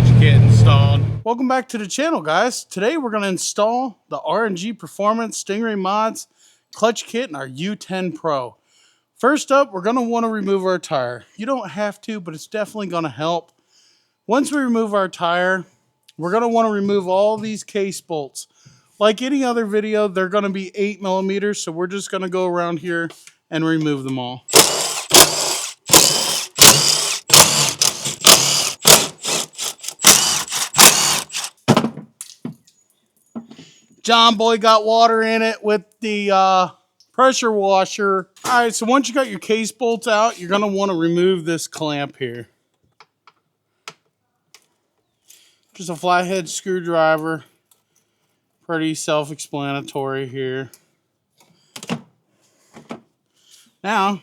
clutch kit installed. Welcome back to the channel, guys. Today we're going to install the R.N.G Performance Stingray Mods clutch kit in our U10 Pro. First up, we're going to want to remove our tire. You don't have to, but it's definitely going to help. Once we remove our tire, we're going to want to remove all these case bolts. Like any other video, they're going to be 8mm, so we're just going to go around here and remove them all. John Boy got water in it with the pressure washer. All right, so once you got your case bolts out, you're going to want to remove this clamp here. Just a flathead screwdriver. Pretty self-explanatory here. Now,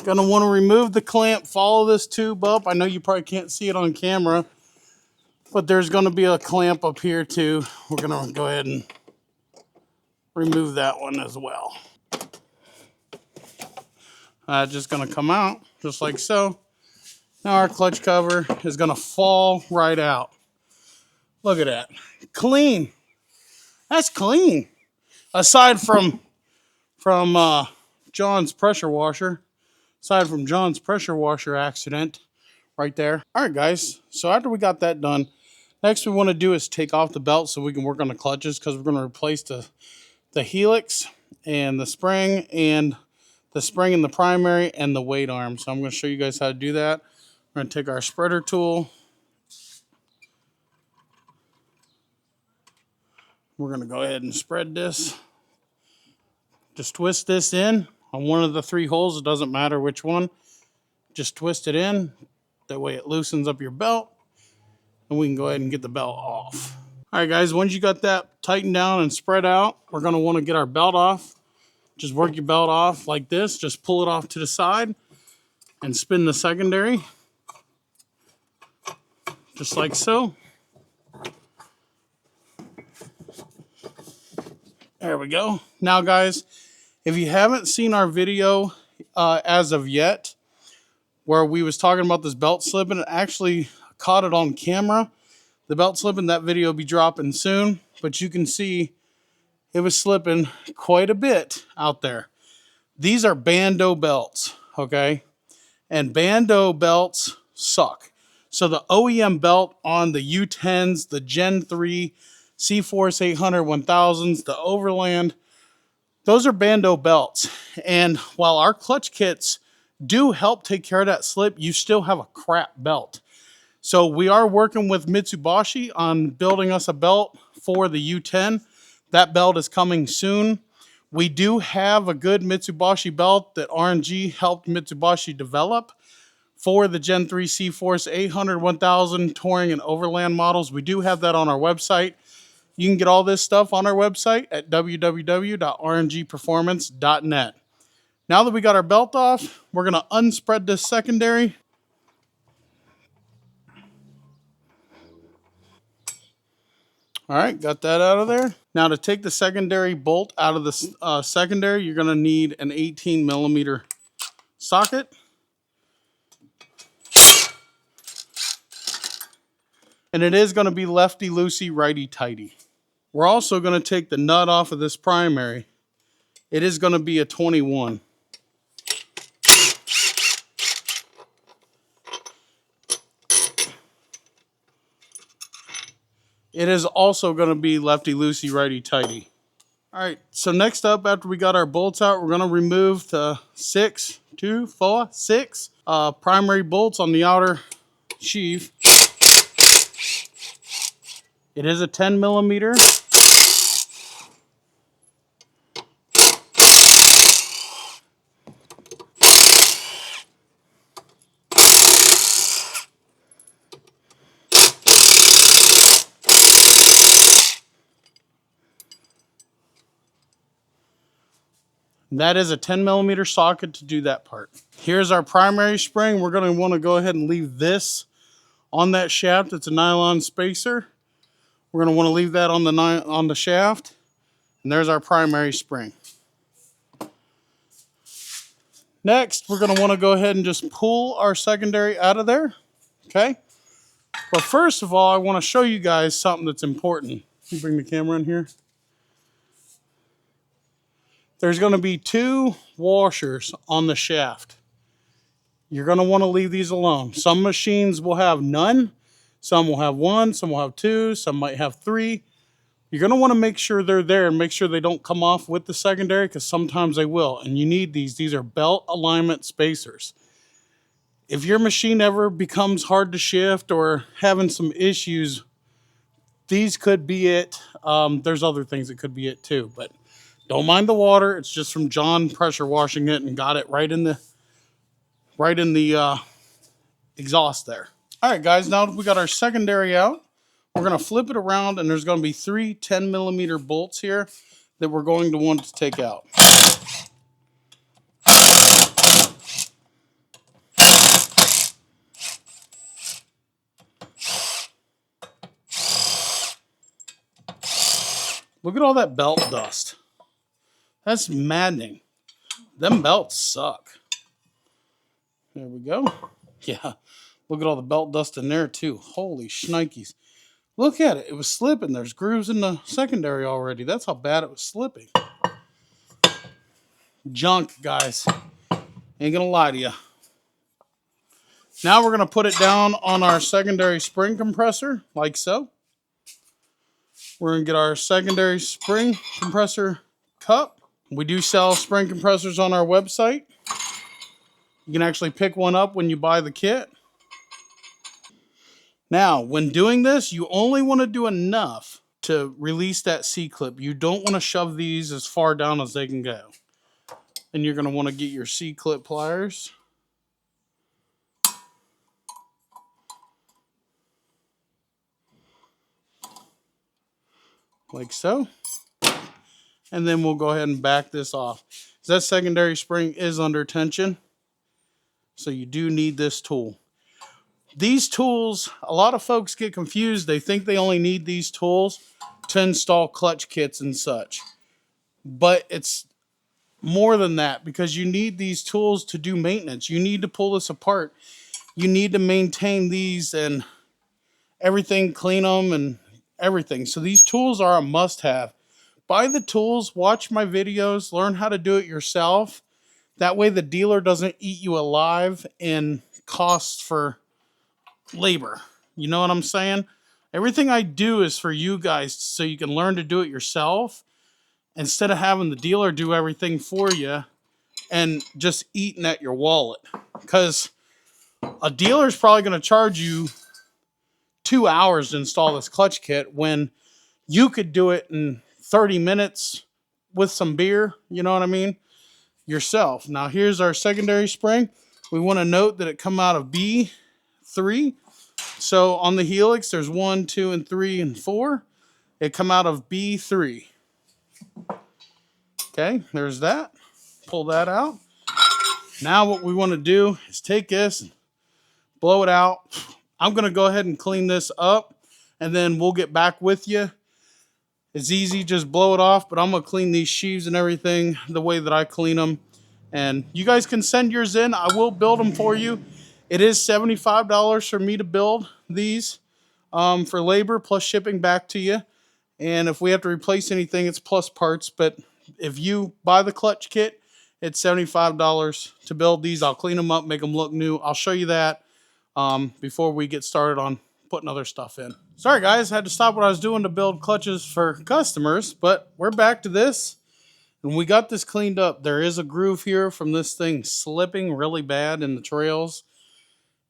going to want to remove the clamp, follow this tube up. I know you probably can't see it on camera, but there's going to be a clamp up here too. We're going to go ahead and remove that one as well. Just going to come out just like so. Now our clutch cover is going to fall right out. Look at that. Clean. That's clean. Aside from John's pressure washer. Aside from John's pressure washer accident right there. All right, guys. So after we got that done, next we want to do is take off the belt so we can work on the clutches, because we're going to replace the helix and the spring in the primary and the weight arm. So I'm going to show you guys how to do that. We're going to take our spreader tool. We're going to go ahead and spread this. Just twist this in on one of the 3 holes. It doesn't matter which one. Just twist it in. That way it loosens up your belt. And we can go ahead and get the belt off. All right, guys. Once you got that tightened down and spread out, we're going to want to get our belt off. Just work your belt off like this. Just pull it off to the side and spin the secondary. Just like so. There we go. Now, guys, if you haven't seen our video as of yet, where we was talking about this belt slipping, I actually caught it on camera. The belt slipping, that video will be dropping soon, but you can see it was slipping quite a bit out there. These are Bando belts, okay? And Bando belts suck. So the OEM belt on the U10s, the Gen 3, C-Force 800 1000s, the Overland, those are Bando belts. And while our clutch kits do help take care of that slip, you still have a crap belt. So we are working with Mitsubishi on building us a belt for the U10. That belt is coming soon. We do have a good Mitsubishi belt that R.N.G helped Mitsubishi develop for the Gen 3 C-Force 800, 1000 Touring and Overland models. We do have that on our website. You can get all this stuff on our website at www.rngperformance.net. Now that we got our belt off, we're going to unspread this secondary. All right, got that out of there. Now to take the secondary bolt out of the secondary, you're going to need an 18mm socket. And it is going to be lefty-loosey, righty-tighty. We're also going to take the nut off of this primary. It is going to be a 21. It is also going to be lefty-loosey, righty-tighty. All right, so next up, after we got our bolts out, we're going to remove the 6 primary bolts on the outer sheave. It is a 10mm. That is a 10mm socket to do that part. Here's our primary spring. We're going to want to go ahead and leave this on that shaft. It's a nylon spacer. We're going to want to leave that on the shaft. And there's our primary spring. Next, we're going to want to go ahead and just pull our secondary out of there. Okay. But first of all, I want to show you guys something that's important. Can you bring the camera in here? There's going to be 2 washers on the shaft. You're going to want to leave these alone. Some machines will have none. Some will have 1. Some will have 2. Some might have 3. You're going to want to make sure they're there and make sure they don't come off with the secondary, because sometimes they will. And you need these. These are belt alignment spacers. If your machine ever becomes hard to shift or having some issues, these could be it. There's other things that could be it too, but don't mind the water. It's just from John pressure washing it and got it right in the exhaust there. All right, guys, now we got our secondary out. We're going to flip it around, and there's going to be 3 10mm bolts here that we're going to want to take out. Look at all that belt dust. That's maddening. Them belts suck. There we go. Yeah, look at all the belt dust in there too. Holy shnikes. Look at it. It was slipping. There's grooves in the secondary already. That's how bad it was slipping. Junk, guys. Ain't gonna lie to you. Now we're gonna put it down on our secondary spring compressor, like so. We're gonna get our secondary spring compressor cup. We do sell spring compressors on our website. You can actually pick one up when you buy the kit. Now, when doing this, you only want to do enough to release that C-clip. You don't want to shove these as far down as they can go. And you're going to want to get your C-clip pliers. Like so. And then we'll go ahead and back this off. That secondary spring is under tension. So you do need this tool. These tools, a lot of folks get confused. They think they only need these tools to install clutch kits and such. But it's more than that, because you need these tools to do maintenance. You need to pull this apart. You need to maintain these and everything, clean them and everything. So these tools are a must-have. Buy the tools, watch my videos, learn how to do it yourself. That way the dealer doesn't eat you alive in costs for labor. You know what I'm saying? Everything I do is for you guys so you can learn to do it yourself instead of having the dealer do everything for you and just eating at your wallet. Because a dealer is probably going to charge you 2 hours to install this clutch kit when you could do it in 30 minutes with some beer, you know what I mean, yourself. Now here's our secondary spring. We want to note that it come out of B3. So on the helix, there's 1, 2, and 3, and 4. It come out of B3. Okay, there's that. Pull that out. Now what we want to do is take this and blow it out. I'm going to go ahead and clean this up, and then we'll get back with you. It's easy, just blow it off, but I'm going to clean these sheaves and everything the way that I clean them. And you guys can send yours in. I will build them for you. It is $75 for me to build these for labor plus shipping back to you. And if we have to replace anything, it's plus parts. But if you buy the clutch kit, it's $75 to build these. I'll clean them up, make them look new. I'll show you that before we get started on putting other stuff in. Sorry guys, I had to stop what I was doing to build clutches for customers, but we're back to this. And we got this cleaned up. There is a groove here from this thing slipping really bad in the trails.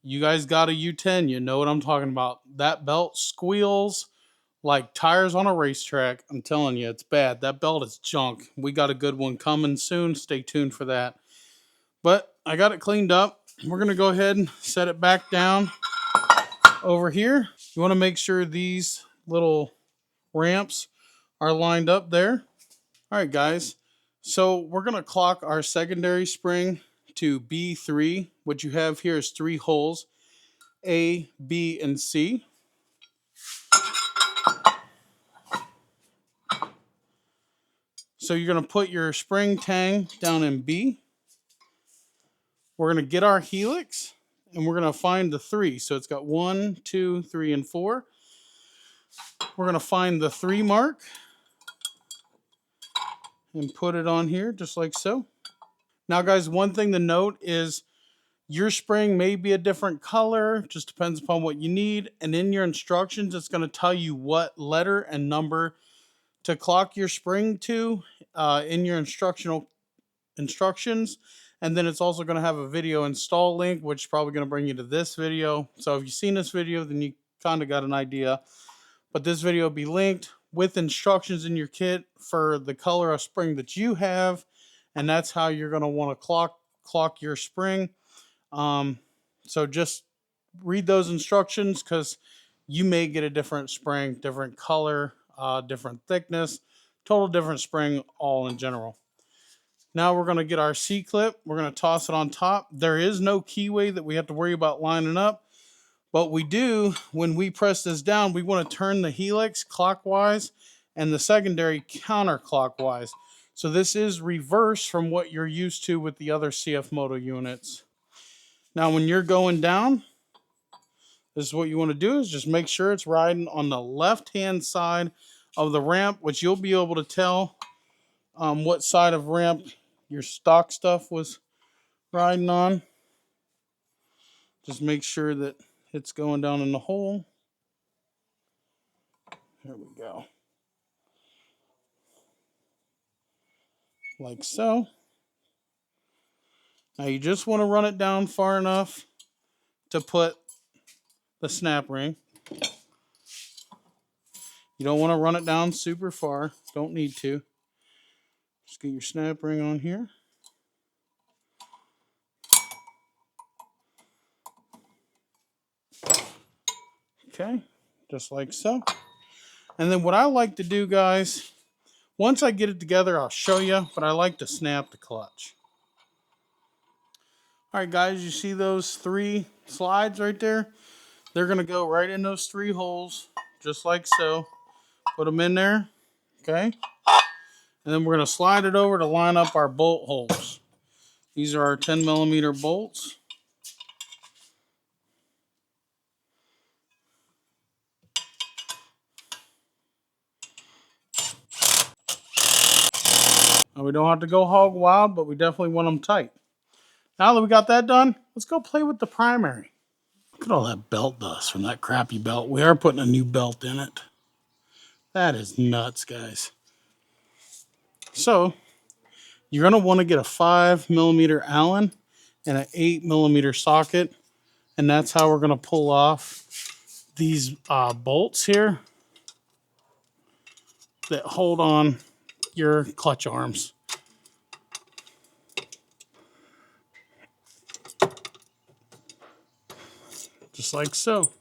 You guys got a U10, you know what I'm talking about. That belt squeals like tires on a racetrack. I'm telling you, it's bad. That belt is junk. We got a good one coming soon. Stay tuned for that. But I got it cleaned up. We're going to go ahead and set it back down over here. You want to make sure these little ramps are lined up there. All right, guys. So we're going to clock our secondary spring to B3. What you have here is 3 holes, A, B, and C. So you're going to put your spring tang down in B. We're going to get our helix and we're going to find the 3. So it's got 1, 2, 3, and 4. We're going to find the 3 mark and put it on here just like so. Now guys, one thing to note is your spring may be a different color, just depends upon what you need. And in your instructions, it's going to tell you what letter and number to clock your spring to in your instructions. And then it's also going to have a video install link, which is probably going to bring you to this video. So if you've seen this video, then you kind of got an idea. But this video will be linked with instructions in your kit for the color of spring that you have. And that's how you're going to want to clock your spring. So just read those instructions because you may get a different spring, different color, different thickness, total different spring all in general. Now we're going to get our C-clip. We're going to toss it on top. There is no keyway that we have to worry about lining up. But we do, when we press this down, we want to turn the helix clockwise and the secondary counterclockwise. So this is reverse from what you're used to with the other CFMOTO units. Now when you're going down, this is what you want to do is just make sure it's riding on the left-hand side of the ramp, which you'll be able to tell what side of ramp your stock stuff was riding on. Just make sure that it's going down in the hole. There we go. Like so. Now you just want to run it down far enough to put the snap ring. You don't want to run it down super far. Don't need to. Just get your snap ring on here. Okay, just like so. And then what I like to do, guys, once I get it together, I'll show you, but I like to snap the clutch. All right, guys, you see those 3 slides right there? They're going to go right in those 3 holes, just like so. Put them in there, okay? And then we're going to slide it over to line up our bolt holes. These are our 10mm bolts. Now, we don't have to go hog wild, but we definitely want them tight. Now that we got that done, let's go play with the primary. Look at all that belt dust from that crappy belt. We are putting a new belt in it. That is nuts, guys. So, you're going to want to get a 5mm Allen and an 8mm socket. And that's how we're going to pull off these bolts here that hold on your clutch arms. Just like so.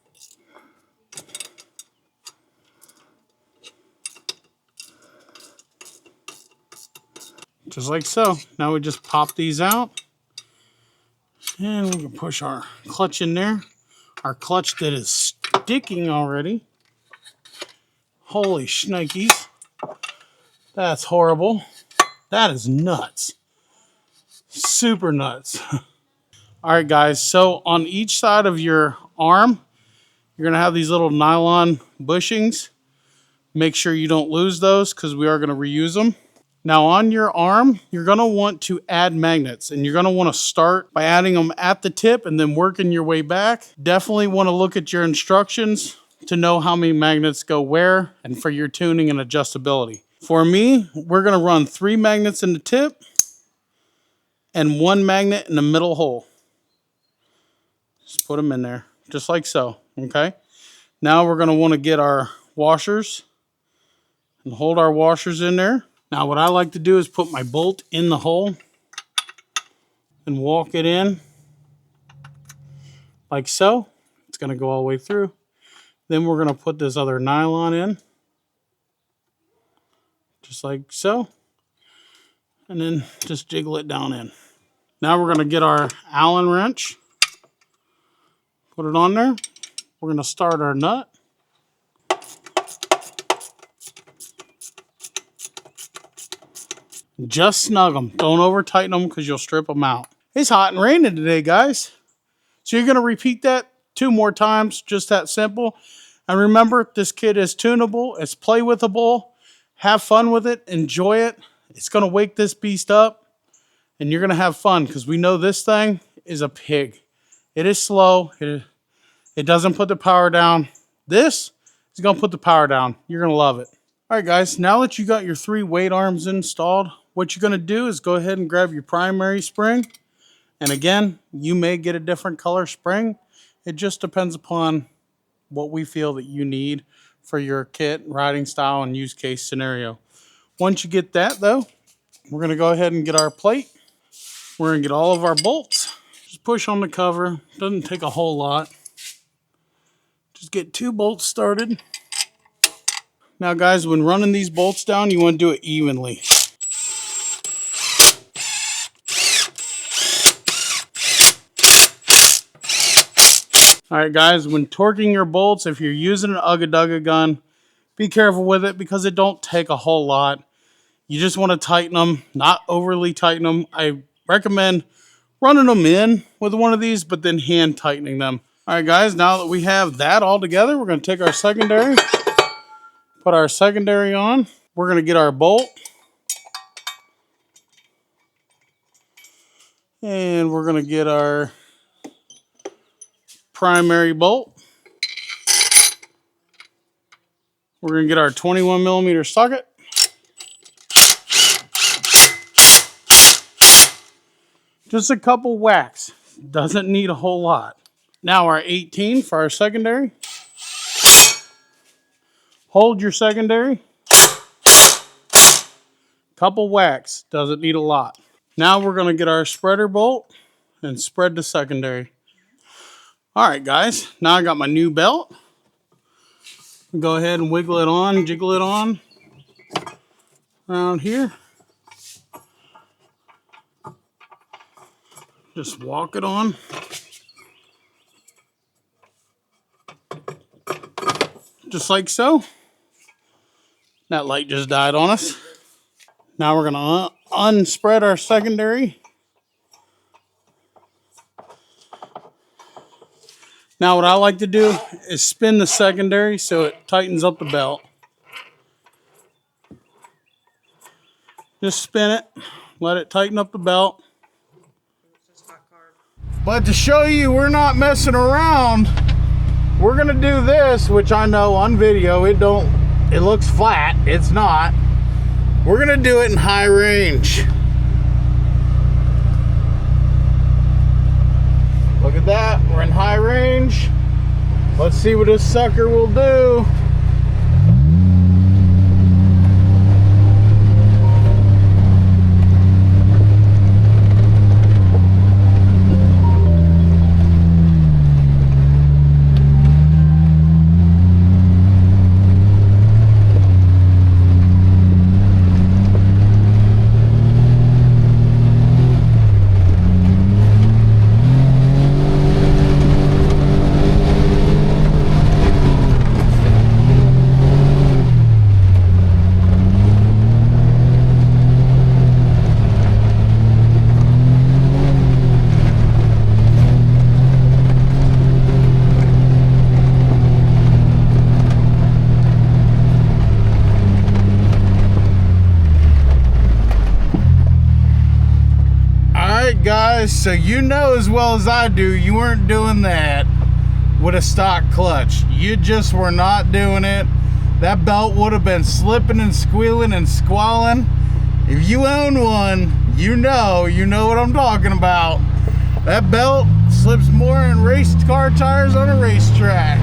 Just like so. Now we just pop these out. And we can push our clutch in there. Our clutch that is sticking already. Holy shnikes. That's horrible. That is nuts. Super nuts. All right, guys. So on each side of your arm, you're going to have these little nylon bushings. Make sure you don't lose those because we are going to reuse them. Now on your arm, you're going to want to add magnets, and you're going to want to start by adding them at the tip and then working your way back. Definitely want to look at your instructions to know how many magnets go where and for your tuning and adjustability. For me, we're going to run 3 magnets in the tip and 1 magnet in the middle hole. Just put them in there, just like so, okay? Now we're going to want to get our washers and hold our washers in there. Now what I like to do is put my bolt in the hole and walk it in like so. It's going to go all the way through. Then we're going to put this other nylon in just like so. And then just jiggle it down in. Now we're going to get our Allen wrench. Put it on there. We're going to start our nut. Just snug them. Don't over tighten them because you'll strip them out. It's hot and raining today, guys. So you're going to repeat that 2 more times, just that simple. And remember, this kit is tunable, it's play-withable. Have fun with it, enjoy it. It's going to wake this beast up, and you're going to have fun because we know this thing is a pig. It is slow. It doesn't put the power down. This is going to put the power down. You're going to love it. All right, guys, now that you got your 3 weight arms installed, what you're going to do is go ahead and grab your primary spring. And again, you may get a different color spring. It just depends upon what we feel that you need for your kit, riding style, and use case scenario. Once you get that, though, we're going to go ahead and get our plate. We're going to get all of our bolts. Just push on the cover. Doesn't take a whole lot. Just get 2 bolts started. Now, guys, when running these bolts down, you want to do it evenly. Alright, guys, when torquing your bolts, if you're using an Ugga gun, be careful with it because it don't take a whole lot. You just want to tighten them, not overly tighten them. I recommend running them in with one of these, but then hand tightening them. Alright, guys, now that we have that all together, we're going to take our secondary, put our secondary on. We're going to get our bolt. And we're going to get our primary bolt. We're going to get our 21mm socket. Just a couple whacks. Doesn't need a whole lot. Now our 18 for our secondary. Hold your secondary. Couple whacks. Doesn't need a lot. Now we're going to get our spreader bolt and spread the secondary. Alright, guys, now I got my new belt. Go ahead and wiggle it on, jiggle it on around here. Just walk it on. Just like so. That light just died on us. Now we're going to unspread our secondary. Now what I like to do is spin the secondary so it tightens up the belt. Just spin it, let it tighten up the belt. But to show you we're not messing around, we're gonna do this, which I know on video it looks flat. It's not. We're gonna do it in high range. Look at that, we're in high range. Let's see what this sucker will do. Guys, so you know as well as I do, you weren't doing that with a stock clutch. You just were not doing it. That belt would have been slipping and squealing and squalling. If you own one, you know what I'm talking about. That belt slips more than race car tires on a racetrack.